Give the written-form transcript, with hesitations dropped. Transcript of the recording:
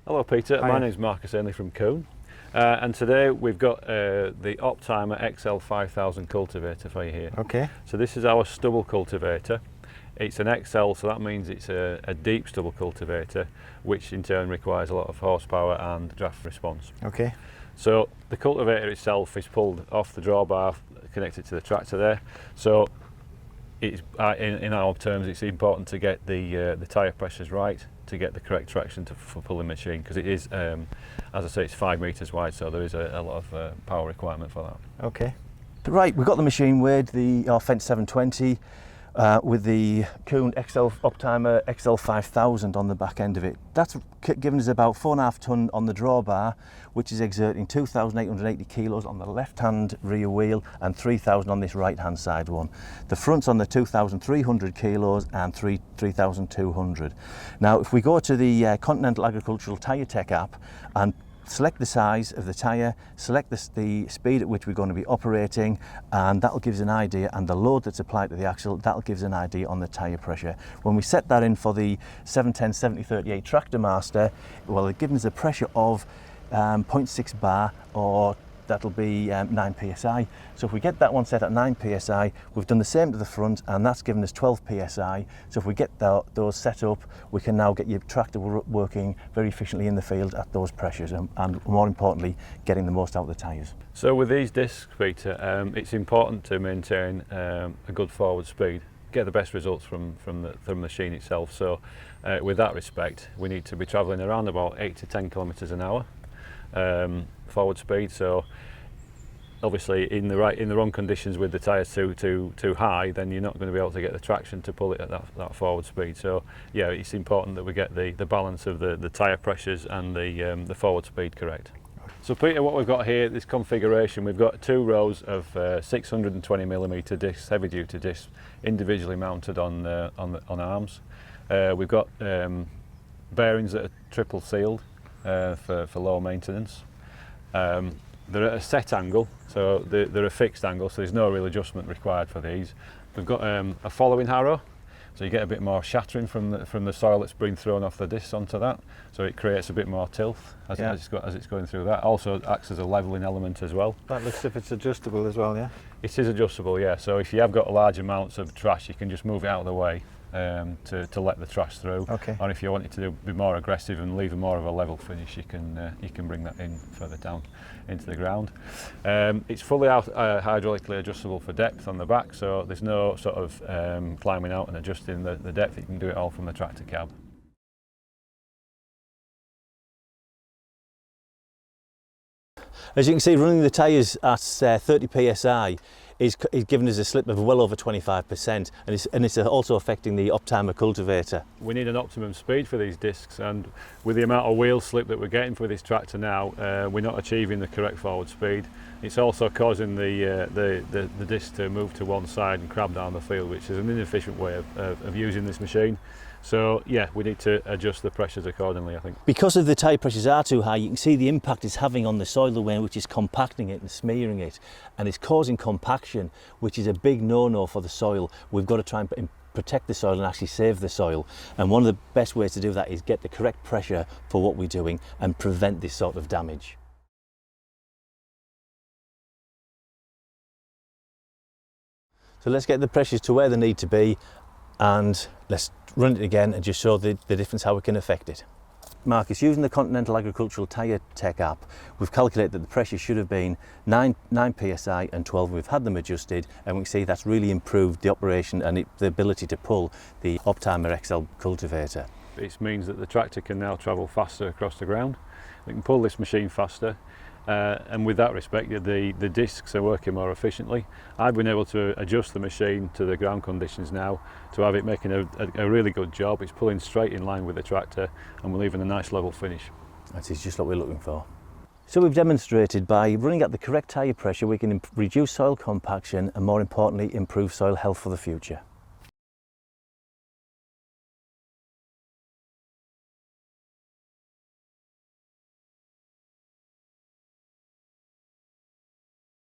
Hello Peter, Hi. my name's Marcus Ainley from Kuhn, and today we've got the Optimer XL 5000 cultivator for you here. Okay. So this is our stubble cultivator. It's an XL, so that means it's a deep stubble cultivator, which in turn requires a lot of horsepower and draft response. Okay. So the cultivator itself is pulled off the drawbar, connected to the tractor there. So it's, in our terms, it's important to get the tyre pressures right, to get the correct traction for pulling the machine, because it is, as I say, it's 5 metres wide, so there is a lot of power requirement for that. Okay. Right, we've got the machine with our Fendt 720 with the Kuhn Optimer XL 5000 on the back end of it. That's given us about 4.5 tonne on the drawbar, which is exerting 2,880 kilos on the left-hand rear wheel and 3,000 on this right-hand side one. The front's on the 2,300 kilos and 3,200. Now, if we go to the Continental Agricultural Tyre Tech app and select the size of the tyre, select the speed at which we're going to be operating, and that'll give us an idea, and the load that's applied to the axle, that'll give us an idea on the tyre pressure. When we set that in for the 710/7038 TractorMaster, well, it gives us a pressure of 0.6 bar, or that'll be 9 psi. So if we get that one set at 9 psi, we've done the same to the front, and that's given us 12 psi. So if we get those set up, we can now get your tractor working very efficiently in the field at those pressures, and more importantly, getting the most out of the tyres. So with these discs, Peter, it's important to maintain a good forward speed, get the best results from the machine itself. So with that respect, we need to be travelling around about 8 to 10 kilometres an hour forward speed. So obviously in the wrong conditions with the tyres too high, then you're not going to be able to get the traction to pull it at that forward speed. So yeah, it's important that we get the balance of the tyre pressures and the forward speed correct. So Peter, what we've got here, this configuration, we've got 2 rows of 620mm discs, heavy duty discs, individually mounted on arms. We've got bearings that are triple sealed for low maintenance. They're at a set angle, so they're a fixed angle, so there's no real adjustment required for these. We've got a following harrow, so you get a bit more shattering from the soil that's been thrown off the discs onto that, so it creates a bit more tilth as it's going through that. Also acts as a levelling element as well. That looks as if it's adjustable as well, yeah? It is adjustable, yeah. So if you have got large amounts of trash, you can just move it out of the way to let the trash through. Okay. Or if you want it to be more aggressive and leave a more of a level finish, you can bring that in further down into the ground. It's fully hydraulically adjustable for depth on the back, so there's no sort of climbing out and adjusting the depth. You can do it all from the tractor cab. As you can see, running the tyres at 30 psi is giving us a slip of well over 25%, and it's also affecting the Optimer cultivator. We need an optimum speed for these discs, and with the amount of wheel slip that we're getting for this tractor now, we're not achieving the correct forward speed. It's also causing the disc to move to one side and crab down the field, which is an inefficient way of using this machine. So yeah, we need to adjust the pressures accordingly, I think. Because of the tyre pressures are too high, you can see the impact it's having on the soil away, which is compacting it and smearing it, and it's causing compaction, which is a big no-no for the soil. We've got to try and protect the soil and actually save the soil, and one of the best ways to do that is get the correct pressure for what we're doing and prevent this sort of damage. So let's get the pressures to where they need to be, and let's run it again and just show the difference, how we can affect it. Marcus, using the Continental Agricultural Tyre Tech app, we've calculated that the pressure should have been 9 psi and 12. We've had them adjusted, and we can see that's really improved the operation and the ability to pull the Optimer XL cultivator. It means that the tractor can now travel faster across the ground. We can pull this machine faster. And with that respect, the discs are working more efficiently. I've been able to adjust the machine to the ground conditions now to have it making a really good job. It's pulling straight in line with the tractor, and we're leaving a nice level finish. That is just what we're looking for. So we've demonstrated by running at the correct tyre pressure we can reduce soil compaction and, more importantly, improve soil health for the future.